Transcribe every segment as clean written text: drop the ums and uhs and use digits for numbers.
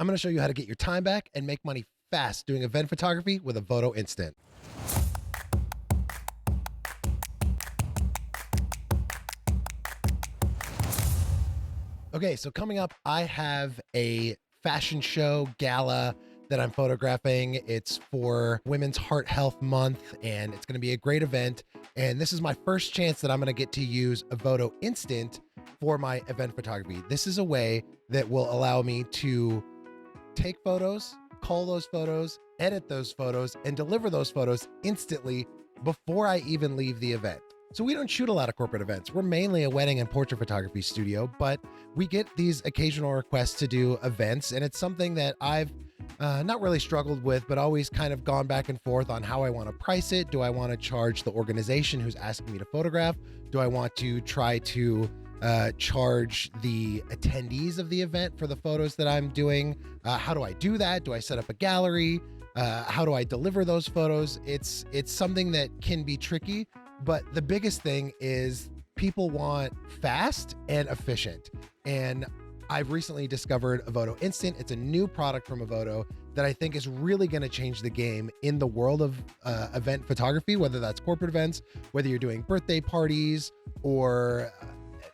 I'm going to show you how to get your time back and make money fast doing event photography with Evoto Instant. Okay, so coming up, I have a fashion show gala that I'm photographing. It's for Women's Heart Health Month, and it's going to be a great event. And this is my first chance that I'm going to get to use Evoto Instant for my event photography. This is a way that will allow me to take photos, cull those photos, edit those photos, and deliver those photos instantly before I even leave the event. So we don't shoot a lot of corporate events. We're mainly a wedding and portrait photography studio, but we get these occasional requests to do events, and it's something that I've not really struggled with, but always kind of gone back and forth on how I want to price it. Do I want to charge the organization who's asking me to photograph? Do I want to try to charge the attendees of the event for the photos that I'm doing? How do I do that? Do I set up a gallery? How do I deliver those photos? It's something that can be tricky, but the biggest thing is people want fast and efficient. And I've recently discovered Evoto Instant. It's a new product from Evoto that I think is really going to change the game in the world of event photography, whether that's corporate events, whether you're doing birthday parties or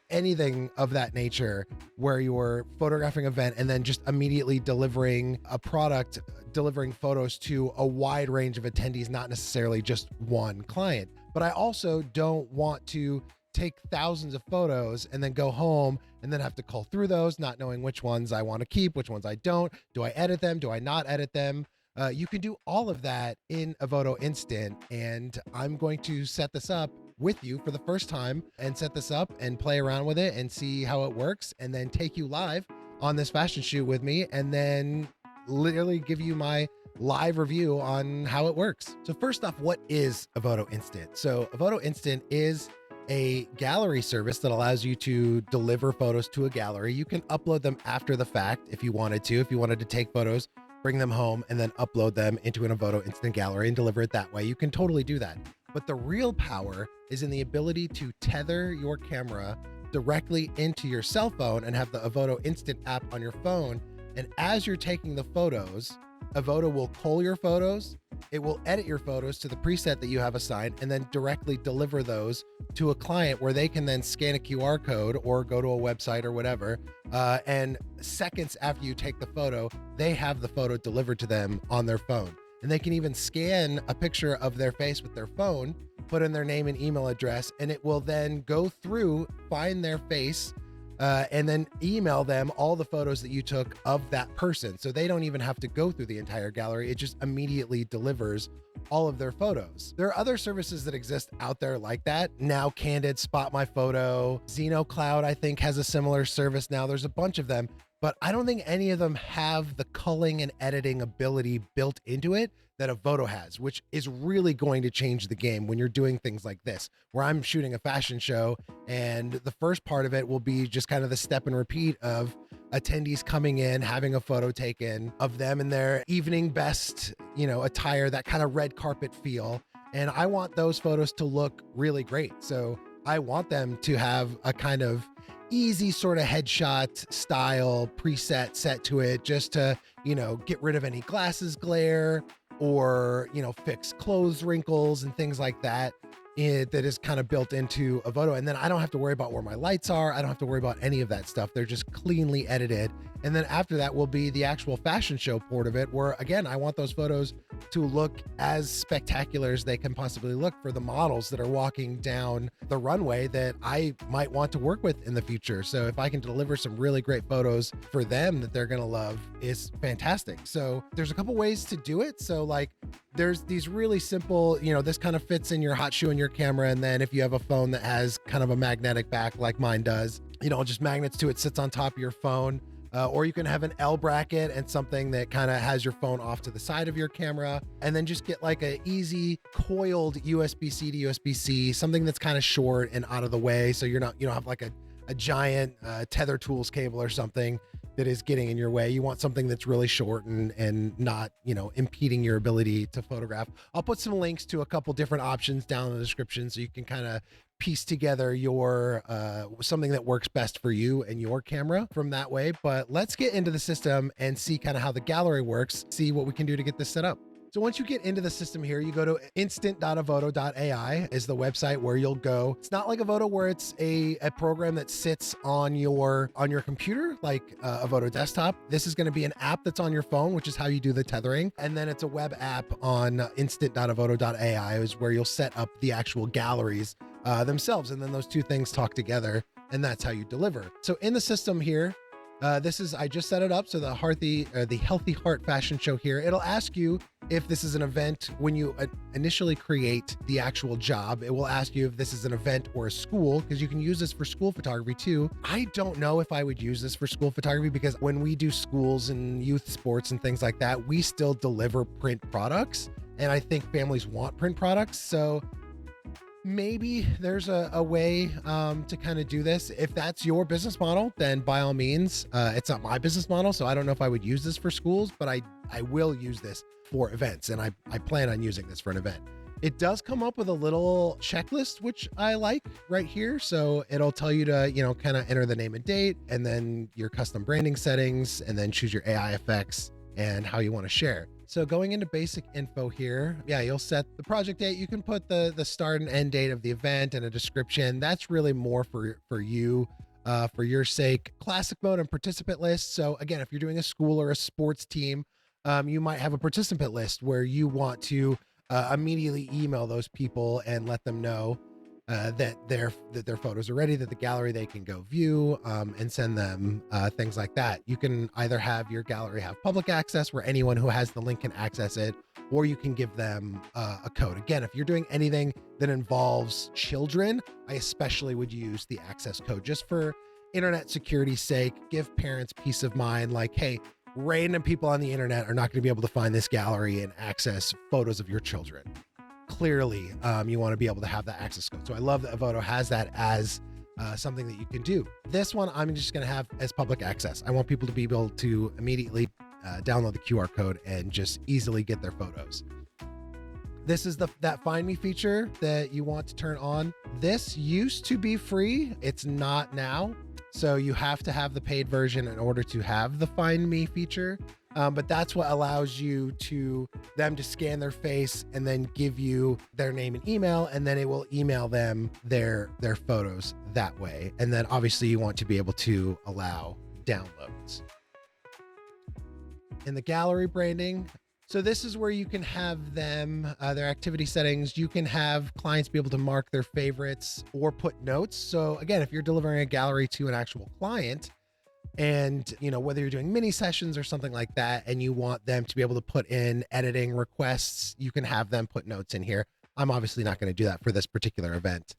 anything of that nature, where you're photographing an event and then just immediately delivering a product, delivering photos to a wide range of attendees, not necessarily just one client. But I also don't want to take thousands of photos and then go home and then have to cull through those, not knowing which ones I want to keep, which ones I don't. Do I edit them? Do I not edit them? You can do all of that in Evoto Instant, and I'm going to set this up with you for the first time and set this up and play around with it and see how it works, and then take you live on this fashion shoot with me, and then literally give you my live review on how it works. So first off, what is Evoto Instant? So Evoto Instant is a gallery service that allows you to deliver photos to a gallery. You can upload them after the fact if you wanted to. If you wanted to take photos, bring them home, and then upload them into an Evoto Instant gallery and deliver it that way, you can totally do that. But the real power is in the ability to tether your camera directly into your cell phone and have the Evoto Instant app on your phone. And as you're taking the photos, Evoto will cull your photos. It will edit your photos to the preset that you have assigned and then directly deliver those to a client where they can then scan a QR code or go to a website or whatever. And seconds after you take the photo, they have the photo delivered to them on their phone. And they can even scan a picture of their face with their phone, put in their name and email address, and it will then go through, find their face, and then email them all the photos that you took of that person. So they don't even have to go through the entire gallery. It just immediately delivers all of their photos. There are other services that exist out there like that. Now Candid, Spot My Photo, XenoCloud, I think, has a similar service now. There's a bunch of them, but I don't think any of them have the culling and editing ability built into it that Evoto has, which is really going to change the game when you're doing things like this, where I'm shooting a fashion show and the first part of it will be just kind of the step and repeat of attendees coming in, having a photo taken of them in their evening best, attire, that kind of red carpet feel. And I want those photos to look really great. So I want them to have a kind of easy sort of headshot style preset set to it, just to, get rid of any glasses glare or, fix clothes wrinkles and things like that. That is kind of built into Evoto. And then I don't have to worry about where my lights are. I don't have to worry about any of that stuff. They're just cleanly edited. And then after that will be the actual fashion show port of it, where again, I want those photos to look as spectacular as they can possibly look for the models that are walking down the runway that I might want to work with in the future. So if I can deliver some really great photos for them that they're going to love, is fantastic. So there's a couple ways to do it. So like there's these really simple, this kind of fits in your hot shoe and your camera. And then if you have a phone that has kind of a magnetic back like mine does, just magnets to it, sits on top of your phone. Or you can have an L bracket and something that kind of has your phone off to the side of your camera, and then just get like a easy coiled USB-C to USB-C, something that's kind of short and out of the way. So you don't have like a giant tether tools cable or something that is getting in your way. You want something that's really short and not, impeding your ability to photograph. I'll put some links to a couple different options down in the description so you can kind of piece together your something that works best for you and your camera from that way. But let's get into the system and see kind of how the gallery works, see what we can do to get this set up. So once you get into the system here, you go to instant.evoto.ai is the website where you'll go. It's not like Evoto where it's a program that sits on your computer like Evoto desktop. This is going to be an app that's on your phone, which is how you do the tethering. And then it's a web app on instant.evoto.ai is where you'll set up the actual galleries themselves. And then those two things talk together, and that's how you deliver. So in the system here, I just set it up. So the Healthy Heart Fashion Show here, it'll ask you if this is an event. When you initially create the actual job, it will ask you if this is an event or a school, because you can use this for school photography too. I don't know if I would use this for school photography, because when we do schools and youth sports and things like that, we still deliver print products. And I think families want print products. So maybe there's a way to kind of do this. If that's your business model, then by all means. It's not my business model, so I don't know if I would use this for schools, but I will use this for events, and I plan on using this for an event. It does come up with a little checklist, which I like right here. So it'll tell you to, kind of enter the name and date, and then your custom branding settings, and then choose your AI effects and how you want to share. So going into basic info here, yeah, you'll set the project date. You can put the start and end date of the event and a description. That's really more for you, for your sake. Classic mode and participant list. So again, if you're doing a school or a sports team, you might have a participant list where you want to immediately email those people and let them know that their photos are ready, that the gallery they can go view, and send them things like that. You can either have your gallery have public access where anyone who has the link can access it, or you can give them a code. Again, if you're doing anything that involves children, I especially would use the access code just for internet security's sake. Give parents peace of mind, like, hey, random people on the internet are not going to be able to find this gallery and access photos of your children. Clearly, you want to be able to have that access code. So I love that Evoto has that as something that you can do. This one, I'm just going to have as public access. I want people to be able to immediately download the QR code and just easily get their photos. This is that Find Me feature that you want to turn on. This used to be free. It's not now. So you have to have the paid version in order to have the Find Me feature. But that's what allows them to scan their face and then give you their name and email, and then it will email them their photos that way. And then obviously you want to be able to allow downloads. In the gallery branding, so this is where you can have them, their activity settings. You can have clients be able to mark their favorites or put notes. So again, if you're delivering a gallery to an actual client, and whether you're doing mini sessions or something like that, and you want them to be able to put in editing requests, you can have them put notes in here. I'm obviously not going to do that for this particular event.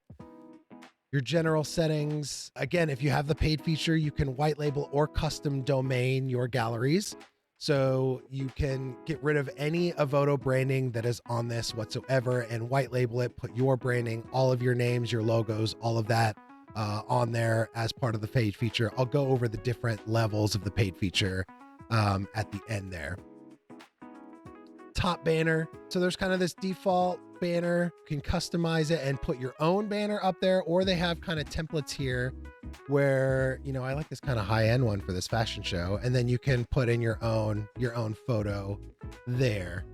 Your general settings, again, if you have the paid feature, you can white label or custom domain your galleries. So you can get rid of any Evoto branding that is on this whatsoever and white label it, put your branding, all of your names, your logos, all of that on there as part of the paid feature. I'll go over the different levels of the paid feature at the end there. Top banner. So there's kind of this default banner. You can customize it and put your own banner up there, or they have kind of templates here where, I like this kind of high-end one for this fashion show. And then you can put in your own photo there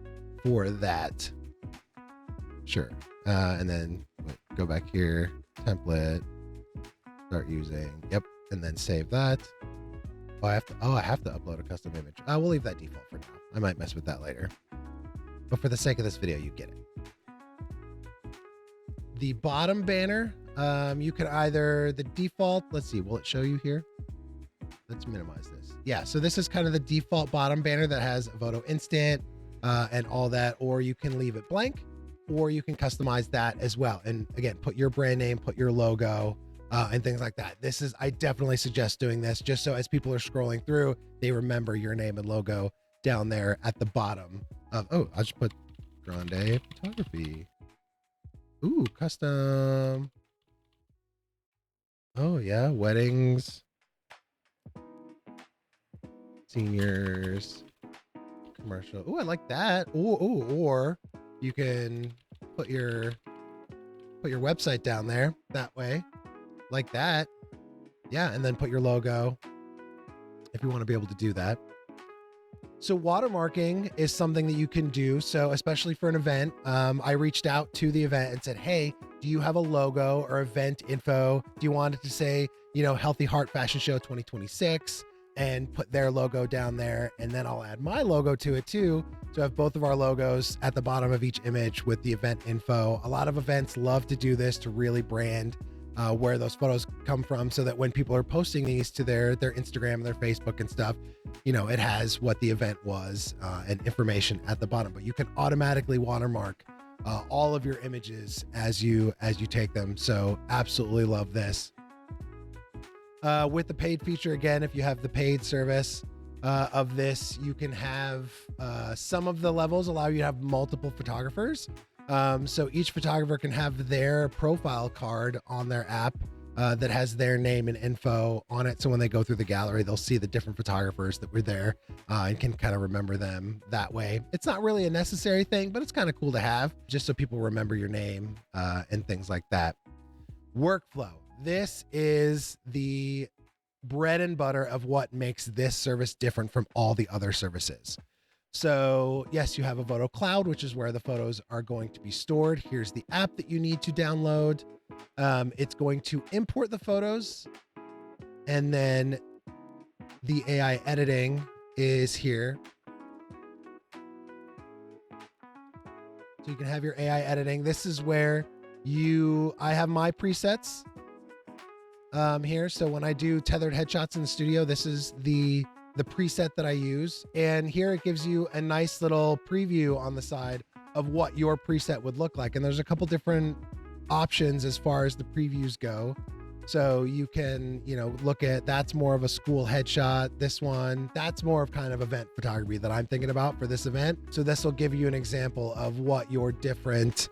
for that. Sure. And then go back here, template, start using, yep. And then save that. I have to upload a custom image. We'll leave that default for now. I might mess with that later. But for the sake of this video, you get it. The bottom banner, you can either the default, let's see, will it show you here? Let's minimize this. Yeah, so this is kind of the default bottom banner that has Evoto Instant and all that, or you can leave it blank, or you can customize that as well. And again, put your brand name, put your logo, and things like that. I definitely suggest doing this just so as people are scrolling through, they remember your name and logo down there at the bottom of, I'll just put Gronde Photography. Ooh, custom. Oh yeah, weddings, seniors, commercial. Ooh, I like that. Ooh, or you can put your put your website down there that way, like that. Yeah, and then put your logo if you want to be able to do that. So watermarking is something that you can do. So especially for an event, I reached out to the event and said, hey, do you have a logo or event info? Do you want it to say, Healthy Heart Fashion Show 2026, and put their logo down there? And then I'll add my logo to it too. So I have both of our logos at the bottom of each image with the event info. A lot of events love to do this to really brand where those photos come from, so that when people are posting these to their Instagram and their Facebook and stuff, it has what the event was and information at the bottom. But you can automatically watermark all of your images as you take them. So absolutely love this. With the paid feature, again, if you have the paid service of this, you can have some of the levels allow you to have multiple photographers. So each photographer can have their profile card on their app that has their name and info on it. So when they go through the gallery, they'll see the different photographers that were there and can kind of remember them that way. It's not really a necessary thing, but it's kind of cool to have, just so people remember your name and things like that. Workflow. This is the bread and butter of what makes this service different from all the other services. So yes, you have Evoto Cloud, which is where the photos are going to be stored. Here's the app that you need to download. It's going to import the photos, and then the AI editing is here. So you can have your AI editing. This is where I have my presets here. So when I do tethered headshots in the studio, this is the preset that I use. And here it gives you a nice little preview on the side of what your preset would look like. And there's a couple different options as far as the previews go. So you can, look at, that's more of a school headshot. This one, that's more of kind of event photography that I'm thinking about for this event. So this will give you an example of what your different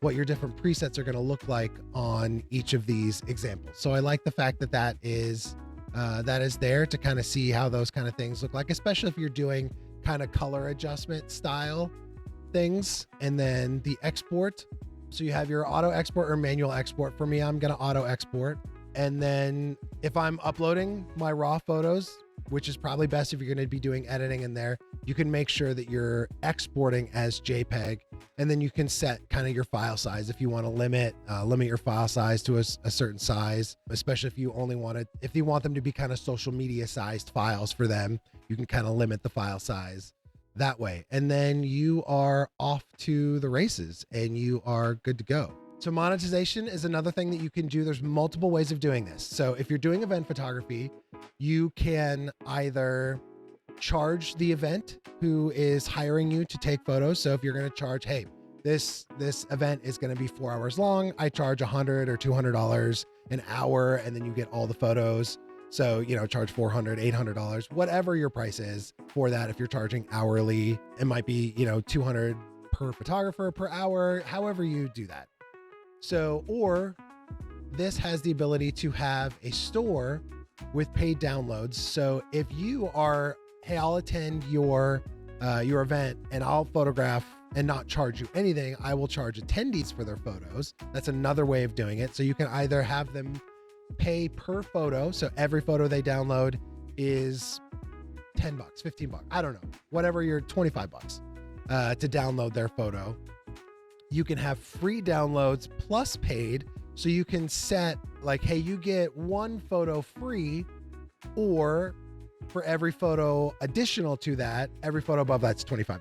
presets are going to look like on each of these examples. So I like the fact that is there to kind of see how those kind of things look like, especially if you're doing kind of color adjustment style things. And then the export. So you have your auto export or manual export. For me, I'm going to auto export. And then if I'm uploading my raw photos, which is probably best if you're going to be doing editing in there, you can make sure that you're exporting as JPEG, and then you can set kind of your file size if you want to limit your file size to a certain size, especially if you want them to be kind of social media sized files for them, you can kind of limit the file size that way. And then you are off to the races and you are good to go. So monetization is another thing that you can do. There's multiple ways of doing this. So if you're doing event photography, you can either charge the event who is hiring you to take photos. So if you're going to charge, hey, this event is going to be 4 hours long, I charge $100 or $200 an hour, and then you get all the photos. So, charge $400, $800, whatever your price is for that. If you're charging hourly, it might be, $200 per photographer per hour, however you do that. So, or this has the ability to have a store with paid downloads. So if you are, hey, I'll attend your event and I'll photograph and not charge you anything, I will charge attendees for their photos. That's another way of doing it. So you can either have them pay per photo. So every photo they download is $10, $15, I don't know, whatever, your $25 to download their photo. You can have free downloads plus paid. So you can set like, hey, you get one photo free, or for every photo additional to that, every photo above that's $25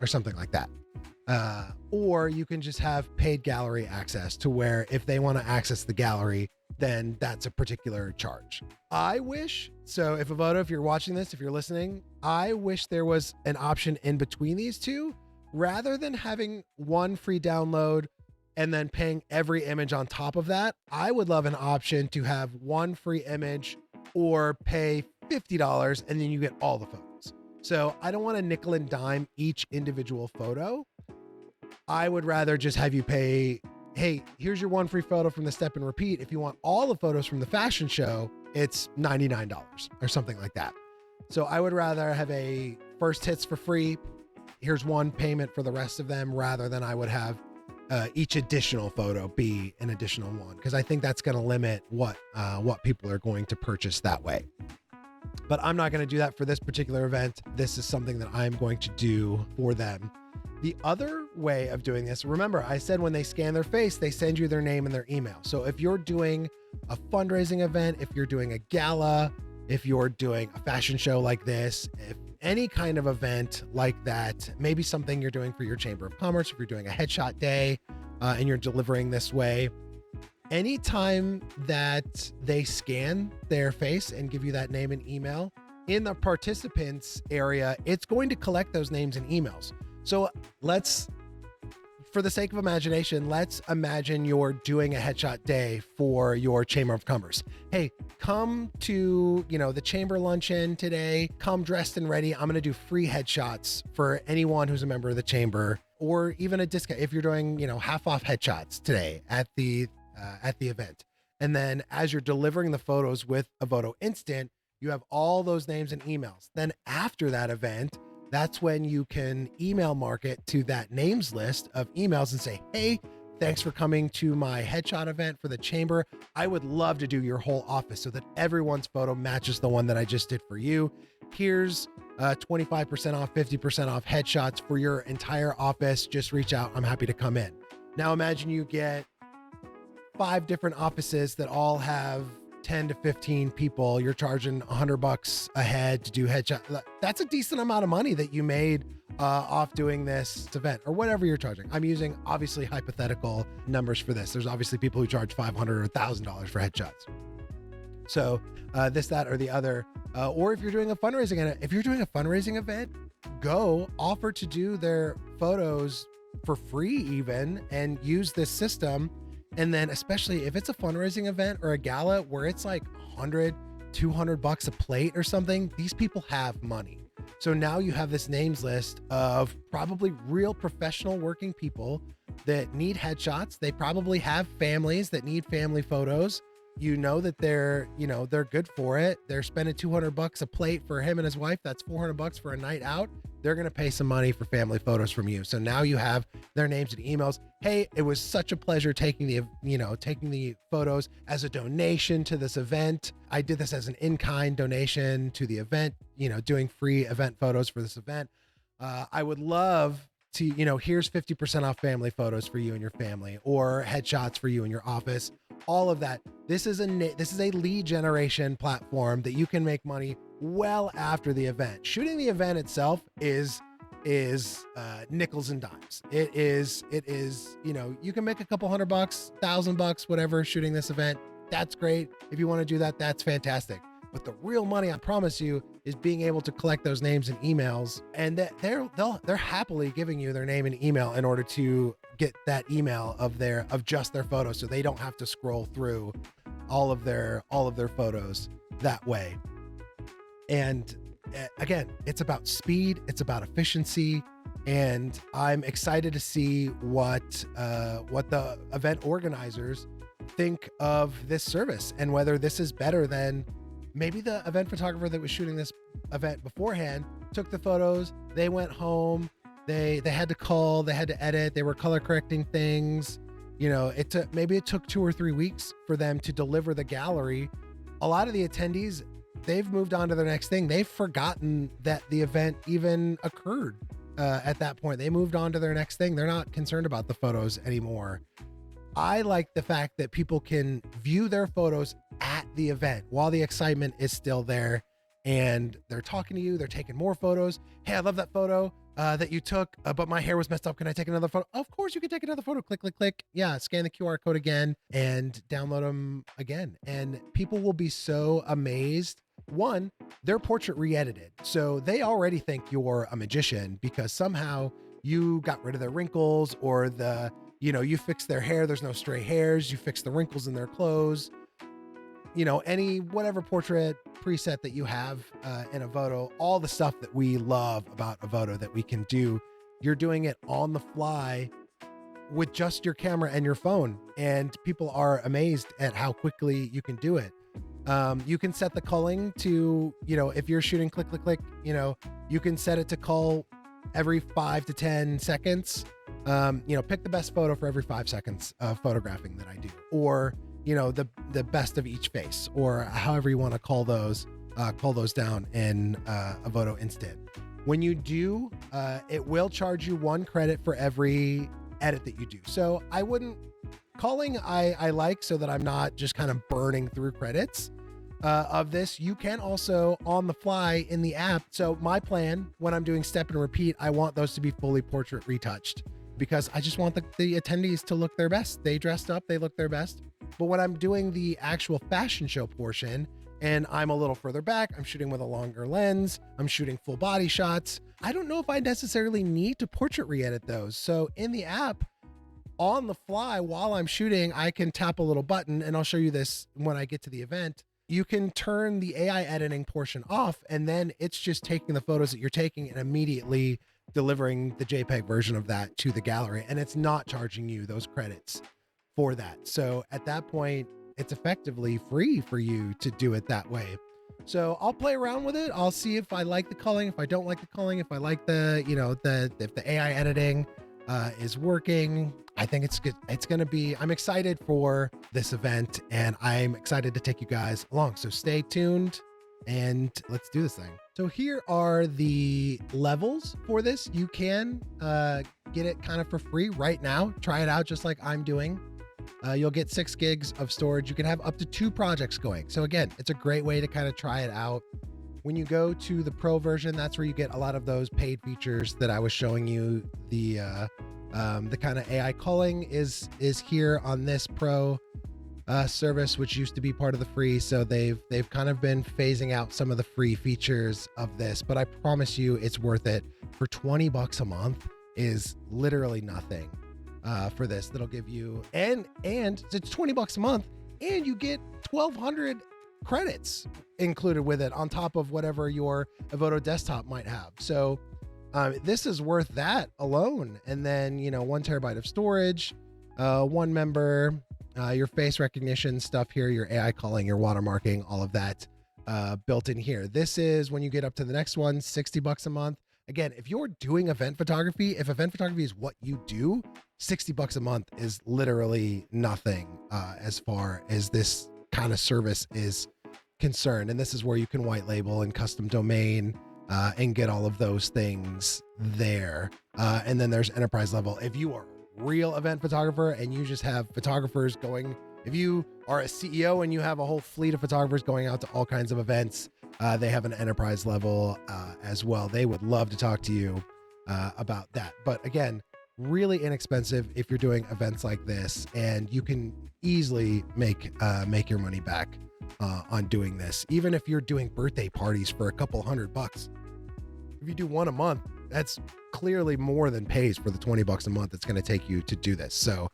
or something like that. Or you can just have paid gallery access to where if they want to access the gallery, then that's a particular charge. I wish, so if Evoto, if you're watching this, if you're listening, I wish there was an option in between these two, rather than having one free download and then paying every image on top of that. I would love an option to have one free image or pay $50 and then you get all the photos. So I don't want to nickel and dime each individual photo. I would rather just have you pay, hey, here's your one free photo from the step and repeat. If you want all the photos from the fashion show, it's $99 or something like that. So I would rather have a first hits for free. Here's one payment for the rest of them, rather than I would have each additional photo be an additional one, because I think that's going to limit what people are going to purchase that way. But I'm not going to do that for this particular event. This is something that I'm going to do for them. The other way of doing this, remember I said when they scan their face, they send you their name and their email. So if you're doing a fundraising event, if you're doing a gala, if you're doing a fashion show like this, if any kind of event like that, maybe something you're doing for your Chamber of Commerce, if you're doing a headshot day and you're delivering this way, anytime that they scan their face and give you that name and email, in the participants area, it's going to collect those names and emails. So for the sake of imagination, let's imagine you're doing a headshot day for your Chamber of Commerce. Hey, come to, the Chamber luncheon today, come dressed and ready. I'm going to do free headshots for anyone who's a member of the Chamber, or even a discount if you're doing, half off headshots today at the event. And then as you're delivering the photos with Evoto Instant, you have all those names and emails. Then after that event, that's when you can email market to that names list of emails and say, hey, thanks for coming to my headshot event for the Chamber. I would love to do your whole office so that everyone's photo matches the one that I just did for you. Here's 25% off, 50% off headshots for your entire office. Just reach out. I'm happy to come in. Now imagine you get 5 different offices that all have 10 to 15 people. You're charging $100 a head to do headshot. That's a decent amount of money that you made off doing this event, or whatever you're charging. I'm using obviously hypothetical numbers for this. There's obviously people who charge $500 or $1,000 for headshots. So this, that, or the other. Or if you're doing a fundraising event, go offer to do their photos for free even, and use this system. And then especially if it's a fundraising event or a gala where it's like $100, $200 a plate or something, these people have money. So now you have this names list of probably real professional working people that need headshots. They probably have families that need family photos. That they're good for it. They're spending $200 a plate for him and his wife. That's $400 for a night out. They're going to pay some money for family photos from you. So now you have their names and emails. Hey, it was such a pleasure taking the photos as a donation to this event. I did this as an in-kind donation to the event, doing free event photos for this event. I would love to, here's 50% off family photos for you and your family, or headshots for you in your office, all of that. This is a lead generation platform that you can make money well after the event. Shooting the event itself is nickels and dimes. It is, you can make a couple $100, $1,000, whatever, shooting this event. That's great. If you want to do that, that's fantastic. But the real money, I promise you, is being able to collect those names and emails, and that they're happily giving you their name and email in order to get that email of just their photos, so they don't have to scroll through all of their photos that way. And again, it's about speed, it's about efficiency, and I'm excited to see what the event organizers think of this service, and whether this is better than maybe the event photographer that was shooting this event beforehand took the photos, they went home, they had to cull, they had to edit, they were color correcting things. It took 2 or 3 weeks for them to deliver the gallery. A lot of the attendees, they've moved on to their next thing. They've forgotten that the event even occurred at that point. They moved on to their next thing. They're not concerned about the photos anymore. I like the fact that people can view their photos at the event while the excitement is still there, and they're talking to you, they're taking more photos. Hey, I love that photo that you took, but my hair was messed up. Can I take another photo? Of course you can take another photo. Click, click, click. Yeah, scan the QR code again and download them again. And people will be so amazed. One, their portrait re-edited. So they already think you're a magician because somehow you got rid of their wrinkles, or you fixed their hair. There's no stray hairs. You fixed the wrinkles in their clothes. Whatever portrait preset that you have in Evoto, all the stuff that we love about Evoto that we can do, you're doing it on the fly with just your camera and your phone. And people are amazed at how quickly you can do it. You can set the culling to, if you're shooting click, click, click, you can set it to cull every 5 to 10 seconds. pick the best photo for every 5 seconds of photographing that I do, or, the best of each face, or however you want to call those down in Evoto Instant. When you do, it will charge you 1 credit for every edit that you do. So I wouldn't, Culling I like so that I'm not just kind of burning through credits of this. You can also on the fly in the app. So my plan when I'm doing step and repeat, I want those to be fully portrait retouched, because I just want the attendees to look their best. They dressed up, they look their best. But when I'm doing the actual fashion show portion and I'm a little further back, I'm shooting with a longer lens, I'm shooting full body shots, I don't know if I necessarily need to portrait re-edit those. So in the app, on the fly while I'm shooting, I can tap a little button, and I'll show you this when I get to the event. You can turn the AI editing portion off, and then it's just taking the photos that you're taking and immediately delivering the JPEG version of that to the gallery. And it's not charging you those credits for that. So at that point, it's effectively free for you to do it that way. So I'll play around with it. I'll see if I like the culling, if I don't like the culling, if I like the, if the AI editing is working. I think it's good. It's going to be, I'm excited for this event, and I'm excited to take you guys along. So stay tuned and let's do this thing. So here are the levels for this. You can get it kind of for free right now. Try it out just like I'm doing. You'll get 6 gigs of storage. You can have up to 2 projects going. So again, it's a great way to kind of try it out. When you go to the pro version, that's where you get a lot of those paid features that I was showing you. The kind of AI culling is here on this pro service, which used to be part of the free. So they've kind of been phasing out some of the free features of this, but I promise you it's worth it. For $20 a month is literally nothing for this. That'll give you, and it's $20 a month, and you get 1,200 credits included with it on top of whatever your Evoto desktop might have. So this is worth that alone. And then, 1 terabyte of storage, 1 member, your face recognition stuff here, your AI culling, your watermarking, all of that built in here. This is when you get up to the next one, $60 a month. Again, if you're doing event photography, if event photography is what you do, $60 a month is literally nothing as far as this kind of service is concerned. And this is where you can white label and custom domain and get all of those things there. And then there's enterprise level. If you are a real event photographer and you just have photographers going, if you are a CEO and you have a whole fleet of photographers going out to all kinds of events, they have an enterprise level as well. They would love to talk to you about that. But again, really inexpensive if you're doing events like this, and you can easily make your money back on doing this. Even if you're doing birthday parties for a couple $100, if you do 1 a month, that's clearly more than pays for the $20 a month it's going to take you to do this. So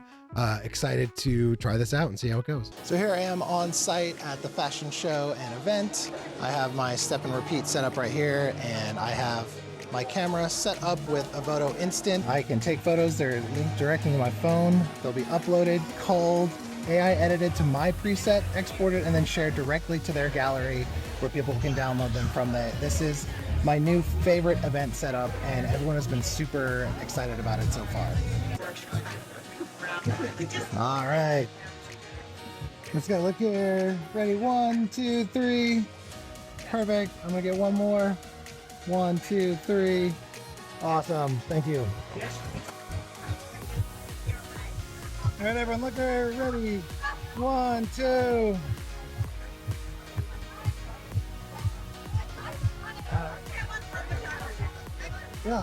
excited to try this out and see how it goes. So here I am on site at the fashion show and event. I have my step and repeat set up right here, and I have my camera set up with Evoto Instant. I can take photos. They're linked directly to my phone. They'll be uploaded, culled, AI edited to my preset, exported, and then shared directly to their gallery where people can download them from. This is my new favorite event setup, and everyone has been super excited about it so far. All right. Let's go. Look here. Ready? 1, 2, 3. Perfect. I'm going to get one more. 1, 2, 3. Awesome. Thank you. All right, everyone, look there. Ready? 1, 2. Yeah.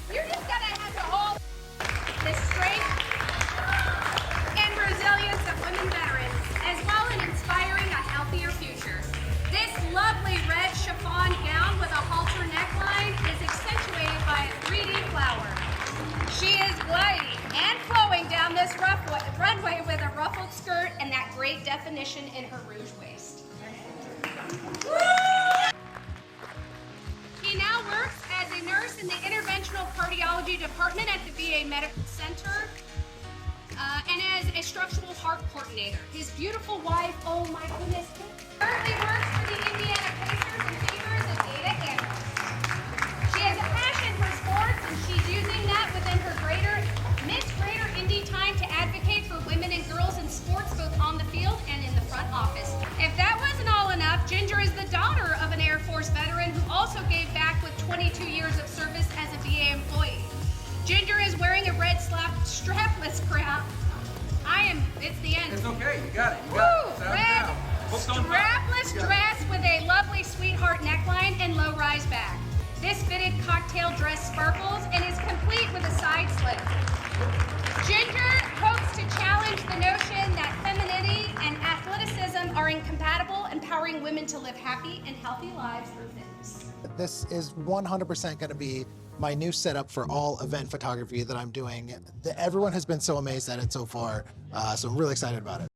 You're just gonna have to hold the strength and resilience of women veterans, as well as inspiring a healthier future. This lovely red chiffon gown with a halter neckline is accentuated by a 3D flower. She is gliding and flowing down this runway with a ruffled skirt and that great definition in her rouge waist. She now works as a nurse in the interventional cardiology department at the VA Medical Center and as a structural heart coordinator. His beautiful wife, oh my goodness, currently works for the Indiana Pacers and favors a data analyst. She has a passion for 22 years of service as a VA employee. Ginger is wearing a red strapless crown. It's the end. It's okay, you got it. You Woo! got it. Red Hooked on strapless dress with a lovely sweetheart neckline and low rise back. This fitted cocktail dress sparkles and is complete with a side slit. Ginger hopes to challenge the notion that femininity and athleticism are incompatible, empowering women to live happy and healthy lives through fitness. This is 100% going to be my new setup for all event photography that I'm doing. Everyone has been so amazed at it so far, so I'm really excited about it.